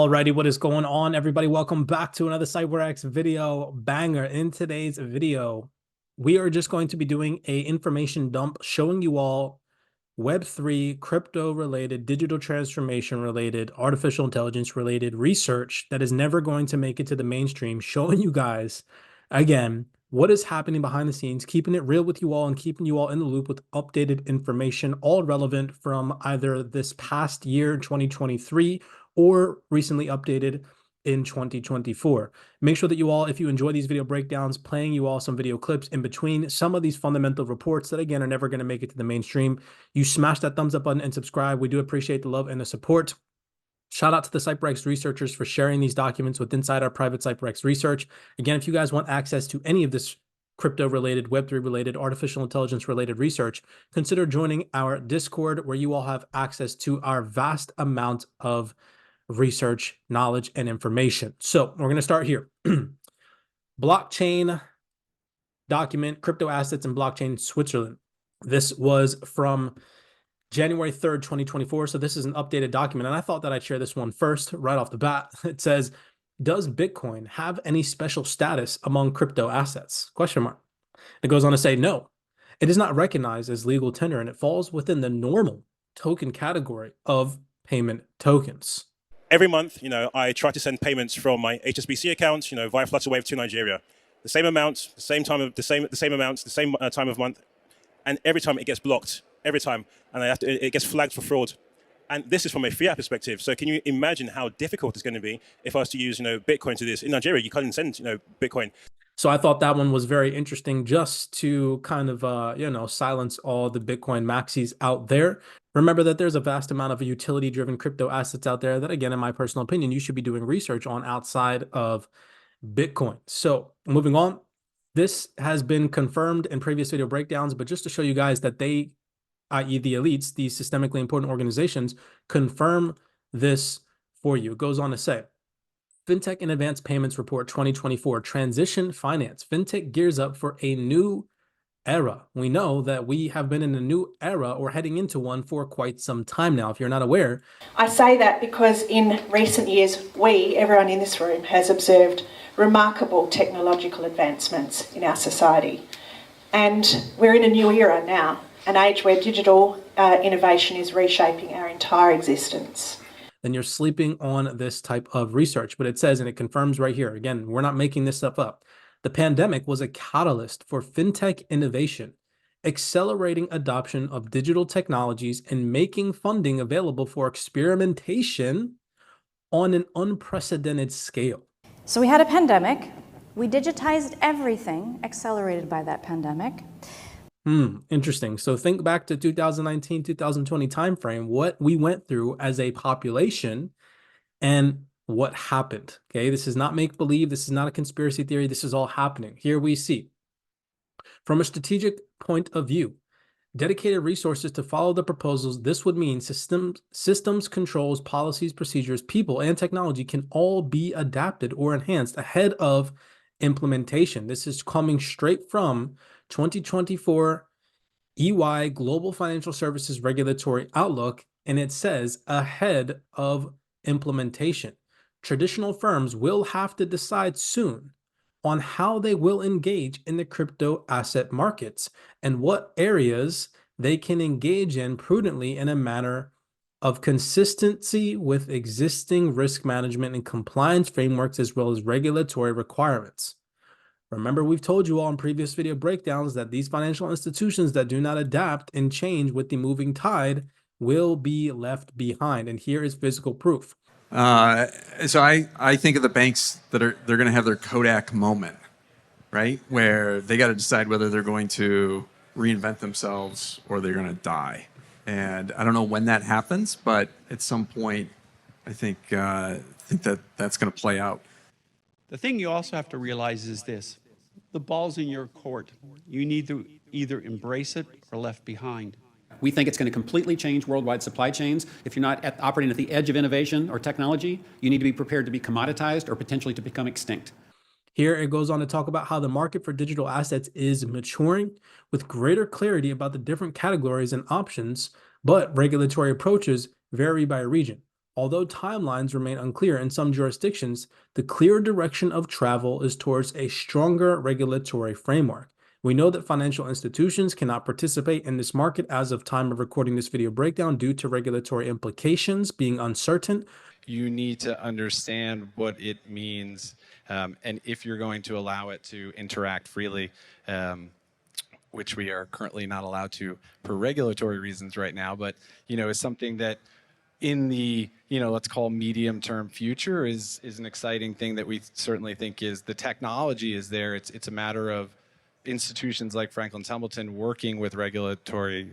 Alrighty, what is going on, everybody? Welcome back to another CYPRX video banger. In today's video, we are just going to be doing a information dump showing you all Web3, crypto-related, digital transformation-related, artificial intelligence-related research that is never going to make it to the mainstream, showing you guys, again, what is happening behind the scenes, keeping it real with you all and keeping you all in the loop with updated information, all relevant from either this past year, 2023, or recently updated in 2024. Make sure that you all, if you enjoy these video breakdowns, playing you all some video clips in between some of these fundamental reports that, again, are never going to make it to the mainstream, you smash that thumbs up button and subscribe. We do appreciate the love and the support. Shout out to the CYPRX researchers for sharing these documents with inside our private CYPRX research. Again, if you guys want access to any of this crypto-related, Web3-related, artificial intelligence-related research, consider joining our Discord, where you all have access to our vast amount of research, knowledge, and information. So we're going to start here. Blockchain document, crypto assets and blockchain Switzerland. This was from January 3rd, 2024. So this is an updated document. And I thought that I'd share this one first, right off the bat. It says, does Bitcoin have any special status among crypto assets? Question mark. It goes on to say, no, it is not recognized as legal tender, and it falls within the normal token category of payment tokens. Every month, I try to send payments from my HSBC account, via Flutterwave to Nigeria. The same amount, the same time of the same amounts, the same time of month, and every time it gets blocked. Every time, and it gets flagged for fraud. And this is from a fiat perspective. So can you imagine how difficult it's going to be if I was to use, Bitcoin to this? In Nigeria, you can't send, Bitcoin. So I thought that one was very interesting, just to kind of, silence all the Bitcoin maxis out there. Remember that there's a vast amount of utility-driven crypto assets out there that, again, in my personal opinion, you should be doing research on outside of Bitcoin. So moving on, this has been confirmed in previous video breakdowns, but just to show you guys that they, i.e. the elites, these systemically important organizations, confirm this for you. It goes on to say, FinTech and Advanced Payments Report 2024, Transition Finance. FinTech gears up for a new era. We know that we have been in a new era or heading into one for quite some time now, if you're not aware. I say that because in recent years, everyone in this room, has observed remarkable technological advancements in our society. And we're in a new era now, an age where digital innovation is reshaping our entire existence. Then you're sleeping on this type of research. But it says, and it confirms right here, again, we're not making this stuff up, the pandemic was a catalyst for fintech innovation, accelerating adoption of digital technologies and making funding available for experimentation on an unprecedented scale. So we had a pandemic. We digitized everything, accelerated by that pandemic. Interesting. So think back to 2019, 2020 timeframe, what we went through as a population and what happened. Okay, this is not make-believe. This is not a conspiracy theory. This is all happening. Here we see, from a strategic point of view, dedicated resources to follow the proposals. This would mean systems, controls, policies, procedures, people, and technology can all be adapted or enhanced ahead of implementation. This is coming straight from 2024 EY Global Financial Services Regulatory Outlook, and it says ahead of implementation. Traditional firms will have to decide soon on how they will engage in the crypto asset markets and what areas they can engage in prudently in a manner of consistency with existing risk management and compliance frameworks, as well as regulatory requirements. Remember, we've told you all in previous video breakdowns that these financial institutions that do not adapt and change with the moving tide will be left behind. And here is physical proof. So I think of the banks that they're going to have their Kodak moment, right? Where they got to decide whether they're going to reinvent themselves or they're going to die. And I don't know when that happens, but at some point, I think that that's going to play out. The thing you also have to realize is this: the ball's in your court. You need to either embrace it or left behind. We think it's going to completely change worldwide supply chains. If you're not operating at the edge of innovation or technology, you need to be prepared to be commoditized or potentially to become extinct. Here it goes on to talk about how the market for digital assets is maturing with greater clarity about the different categories and options, but regulatory approaches vary by region. Although timelines remain unclear in some jurisdictions, the clear direction of travel is towards a stronger regulatory framework. We know that financial institutions cannot participate in this market as of time of recording this video breakdown due to regulatory implications being uncertain. You need to understand what it means, and if you're going to allow it to interact freely, which we are currently not allowed to for regulatory reasons right now, but is something that in the let's call medium-term future is an exciting thing that we certainly think is the technology is there. It's a matter of institutions like Franklin Templeton working with regulatory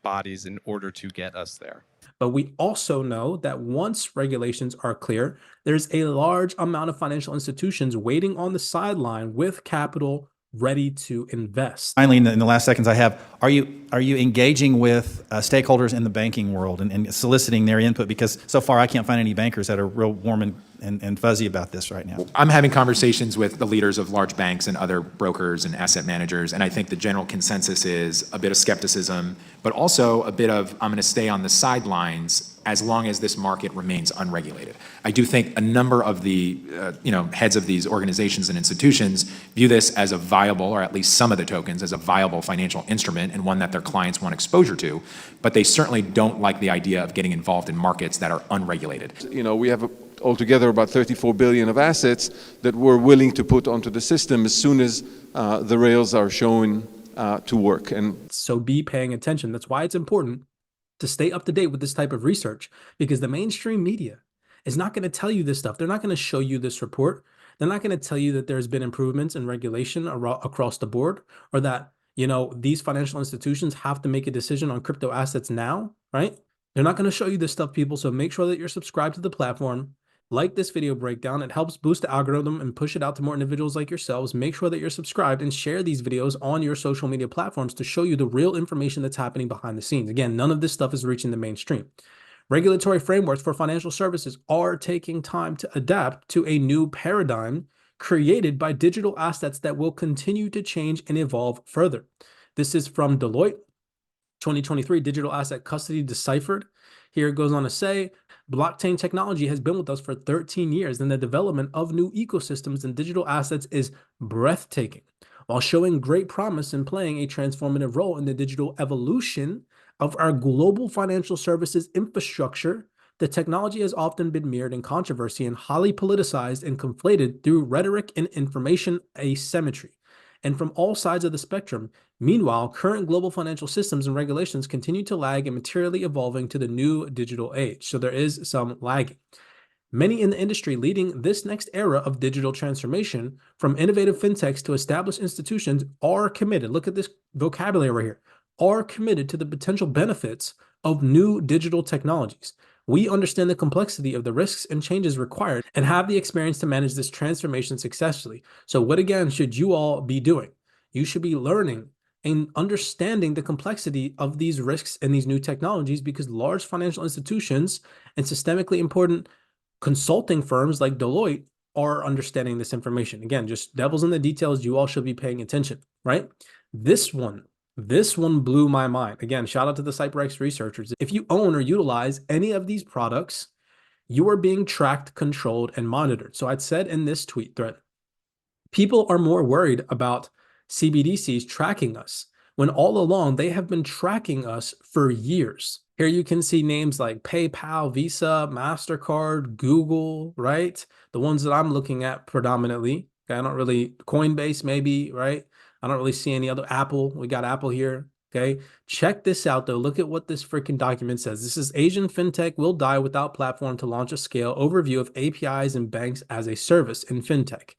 bodies in order to get us there. But we also know that once regulations are clear, there's a large amount of financial institutions waiting on the sideline with capital ready to invest. Finally, in the last seconds I have, are you engaging with stakeholders in the banking world and soliciting their input? Because so far I can't find any bankers that are real warm and fuzzy about this right now. I'm having conversations with the leaders of large banks and other brokers and asset managers, and I think the general consensus is a bit of skepticism, but also a bit of, I'm going to stay on the sidelines as long as this market remains unregulated. I do think a number of the heads of these organizations and institutions view this as a viable, or at least some of the tokens, as a viable financial instrument and one that their clients want exposure to, but they certainly don't like the idea of getting involved in markets that are unregulated. We have altogether about 34 billion of assets that we're willing to put onto the system as soon as the rails are shown to work. And so be paying attention. That's why it's important to stay up to date with this type of research, because the mainstream media is not going to tell you this stuff. They're not going to show you this report. They're not going to tell you that there's been improvements in regulation across the board, or that, these financial institutions have to make a decision on crypto assets now, right? They're not going to show you this stuff, people. So make sure that you're subscribed to the platform. Like this video breakdown. It helps boost the algorithm and push it out to more individuals like yourselves. Make sure that you're subscribed and share these videos on your social media platforms to show you the real information that's happening behind the scenes. Again, none of this stuff is reaching the mainstream. Regulatory frameworks for financial services are taking time to adapt to a new paradigm created by digital assets that will continue to change and evolve further. This is from Deloitte, 2023 Digital Asset Custody Deciphered. Here it goes on to say, blockchain technology has been with us for 13 years, and the development of new ecosystems and digital assets is breathtaking. While showing great promise in playing a transformative role in the digital evolution of our global financial services infrastructure, the technology has often been mired in controversy and highly politicized and conflated through rhetoric and information asymmetry, and from all sides of the spectrum. Meanwhile, current global financial systems and regulations continue to lag and materially evolving to the new digital age. So there is some lagging. Many in the industry leading this next era of digital transformation, from innovative fintechs to established institutions, are committed. Look at this vocabulary right here. Are committed to the potential benefits of new digital technologies. We understand the complexity of the risks and changes required and have the experience to manage this transformation successfully. So what again should you all be doing? You should be learning and understanding the complexity of these risks and these new technologies, because large financial institutions and systemically important consulting firms like Deloitte are understanding this information. Again, just devils in the details. You all should be paying attention, right? This one blew my mind. Again, shout out to the CYPRX researchers. If you own or utilize any of these products, you are being tracked, controlled, and monitored. So I'd said in this tweet thread, people are more worried about CBDCs tracking us when all along they have been tracking us for years. Here you can see names like PayPal, Visa, MasterCard, Google, right? The ones that I'm looking at predominantly. Okay, I don't really, Coinbase maybe, right? I don't really see any other. Apple, we got Apple here. Okay, check this out though. Look at what this freaking document says. This is Asian fintech will die without platform to launch a scale overview of APIs and banks as a service in fintech.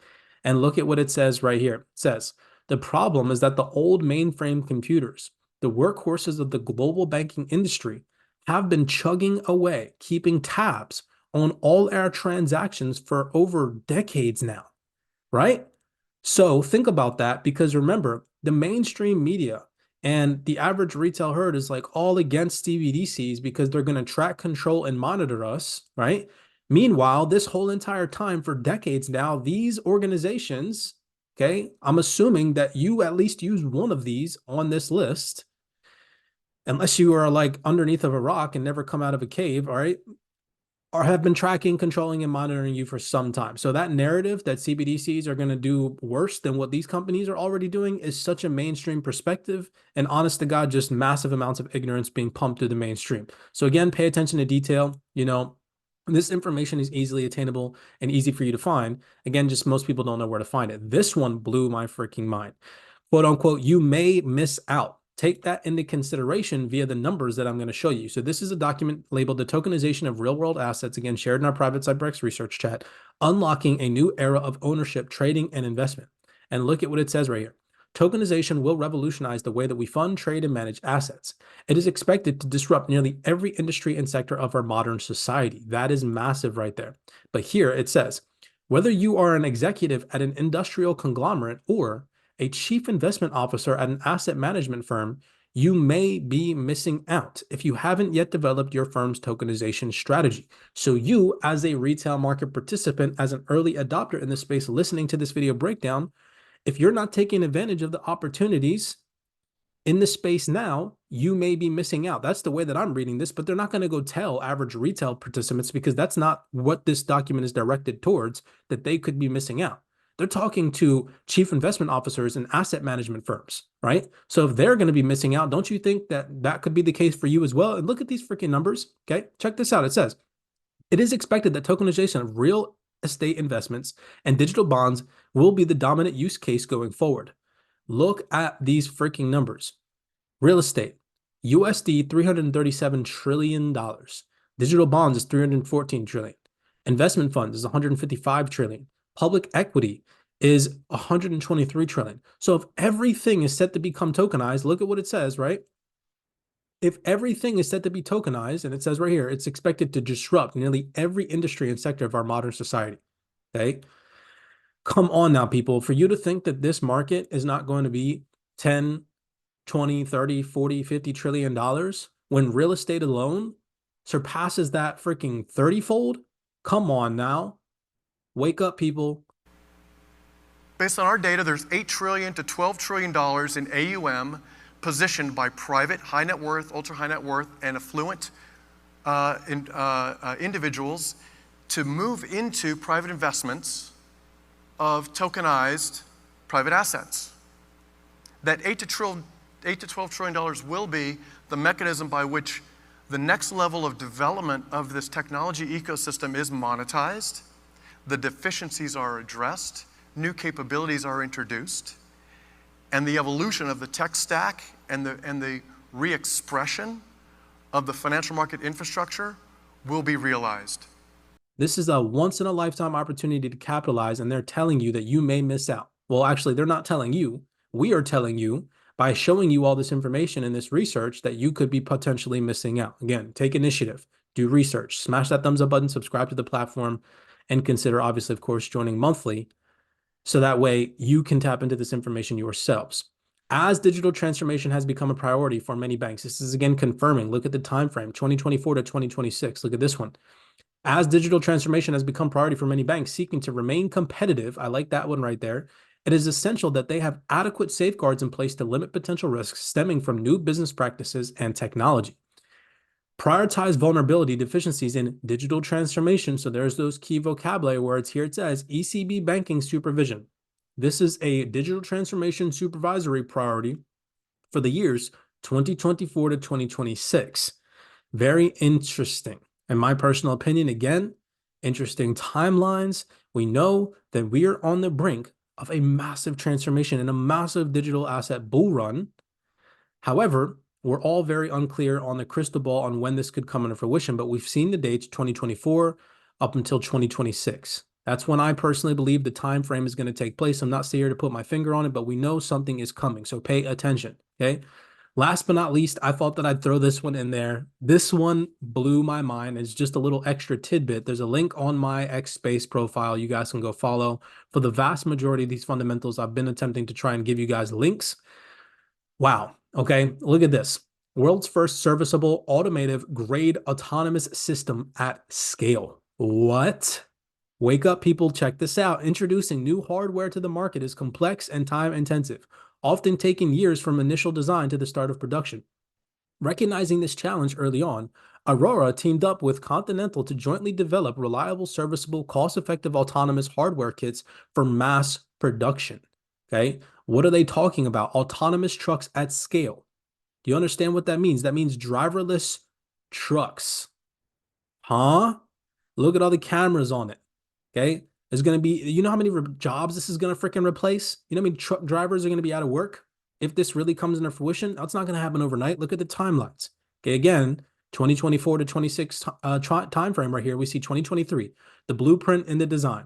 And look at what it says right here. It says, the problem is that the old mainframe computers, the workhorses of the global banking industry, have been chugging away, keeping tabs on all our transactions for over decades now, right? So think about that, because remember, the mainstream media and the average retail herd is like all against CBDCs because they're going to track, control, and monitor us, right? Meanwhile, this whole entire time for decades now, these organizations, okay, I'm assuming that you at least use one of these on this list, unless you are like underneath of a rock and never come out of a cave, all right? or have been tracking, controlling, and monitoring you for some time. So that narrative that CBDCs are going to do worse than what these companies are already doing is such a mainstream perspective, and honest to God, just massive amounts of ignorance being pumped through the mainstream. So again, pay attention to detail. This information is easily attainable and easy for you to find. Again, just most people don't know where to find it. This one blew my freaking mind. Quote unquote, you may miss out. Take that into consideration via the numbers that I'm going to show you. So this is a document labeled the tokenization of real world assets, again, shared in our private CYPRX research chat, unlocking a new era of ownership, trading, and investment. And look at what it says right here. Tokenization will revolutionize the way that we fund, trade, and manage assets. It is expected to disrupt nearly every industry and sector of our modern society. That is massive right there. But here it says, whether you are an executive at an industrial conglomerate or a chief investment officer at an asset management firm, you may be missing out if you haven't yet developed your firm's tokenization strategy. So you, as a retail market participant, as an early adopter in this space, listening to this video breakdown, if you're not taking advantage of the opportunities in the space now, you may be missing out. That's the way that I'm reading this, but they're not going to go tell average retail participants, because that's not what this document is directed towards, that they could be missing out. They're talking to chief investment officers and asset management firms, right? So if they're going to be missing out, don't you think that that could be the case for you as well? And look at these freaking numbers, okay? Check this out. It says, it is expected that tokenization of real estate investments and digital bonds will be the dominant use case going forward. Look at these freaking numbers. Real estate, USD $337 trillion. Digital bonds is 314 trillion. Investment funds is 155 trillion. Public equity is 123 trillion. So if everything is set to become tokenized, look at what it says, right? If everything is set to be tokenized, and it says right here, it's expected to disrupt nearly every industry and sector of our modern society, okay? Come on now, people. For you to think that this market is not going to be 10, 20, 30, 40, 50 trillion dollars when real estate alone surpasses that freaking 30-fold, come on now. Wake up, people. Based on our data, there's $8 trillion to $12 trillion in AUM positioned by private, high net worth, ultra high net worth, and affluent individuals to move into private investments of tokenized private assets. That $8 to $12 trillion will be the mechanism by which the next level of development of this technology ecosystem is monetized, the deficiencies are addressed, new capabilities are introduced, and the evolution of the tech stack and the re-expression of the financial market infrastructure will be realized. This is a once-in-a-lifetime opportunity to capitalize, and they're telling you that you may miss out. Well, actually, they're not telling you. We are telling you by showing you all this information and this research that you could be potentially missing out. Again, take initiative, do research, smash that thumbs up button, subscribe to the platform, and consider, obviously, of course, joining monthly, so that way you can tap into this information yourselves. As digital transformation has become a priority for many banks, this is again confirming, look at the time frame, 2024 to 2026. Look at this one. As digital transformation has become priority for many banks seeking to remain competitive, I like that one right there, it is essential that they have adequate safeguards in place to limit potential risks stemming from new business practices and technology. Prioritize vulnerability deficiencies in digital transformation. So there's those key vocabulary words. Here it says ECB banking supervision. This is a digital transformation supervisory priority for the years 2024 to 2026. Very interesting. In my personal opinion, again, interesting timelines. We know that we are on the brink of a massive transformation and a massive digital asset bull run. However, we're all very unclear on the crystal ball on when this could come into fruition, but we've seen the dates 2024 up until 2026. That's when I personally believe the time frame is going to take place. I'm not here to put my finger on it, but we know something is coming, so pay attention, okay? Last but not least, I thought that I'd throw this one in there. This one blew my mind. It's just a little extra tidbit. There's a link on my X Space profile. You guys can go follow. For the vast majority of these fundamentals, I've been attempting to try and give you guys links. Wow. Okay, look at this. World's first serviceable, automated, grade autonomous system at scale. What? Wake up, people. Check this out. Introducing new hardware to the market is complex and time-intensive, often taking years from initial design to the start of production. Recognizing this challenge early on, Aurora teamed up with Continental to jointly develop reliable, serviceable, cost-effective autonomous hardware kits for mass production. Okay, what are they talking about? Autonomous trucks at scale. Do you understand what that means? That means driverless trucks. Huh? Look at all the cameras on it. Okay. There's going to be, you know how many jobs this is going to freaking replace? You know how many truck drivers are going to be out of work? If this really comes into fruition, that's not going to happen overnight. Look at the timelines. Okay. Again, 2024 to 26 time frame right here. We see 2023, the blueprint and the design.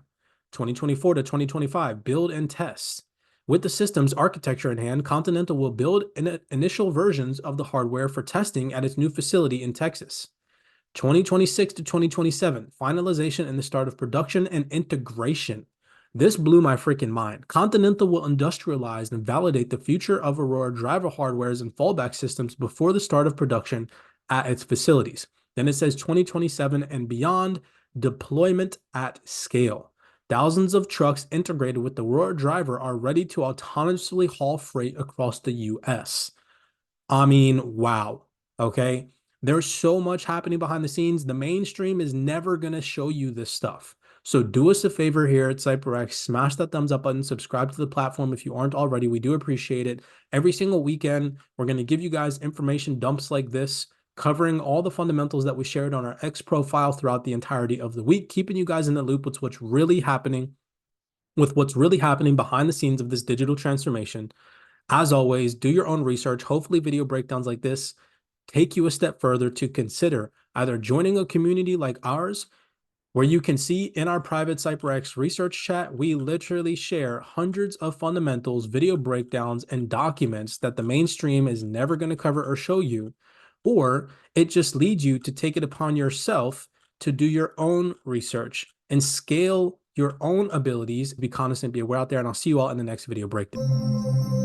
2024 to 2025, build and test. With the system's architecture in hand, Continental will build initial versions of the hardware for testing at its new facility in Texas. 2026 to 2027, finalization and the start of production and integration. This blew my freaking mind. Continental will industrialize and validate the future of Aurora driver hardwares and fallback systems before the start of production at its facilities. Then it says 2027 and beyond, deployment at scale. Thousands of trucks integrated with the Aurora driver are ready to autonomously haul freight across the US. I mean, wow. Okay. There's so much happening behind the scenes. The mainstream is never going to show you this stuff. So do us a favor here at CYPRX, smash that thumbs up button, subscribe to the platform if you aren't already. We do appreciate it. Every single weekend, we're going to give you guys information dumps like this, covering all the fundamentals that we shared on our X profile throughout the entirety of the week, keeping you guys in the loop with what's really happening behind the scenes of this digital transformation. As always, do your own research. Hopefully video breakdowns like this take you a step further to consider either joining a community like ours, where you can see in our private CYPRX research chat, we literally share hundreds of fundamentals, video breakdowns, and documents that the mainstream is never going to cover or show you, or it just leads you to take it upon yourself to do your own research and scale your own abilities. Be cognizant, be aware out there, and I'll see you all in the next video breakdown.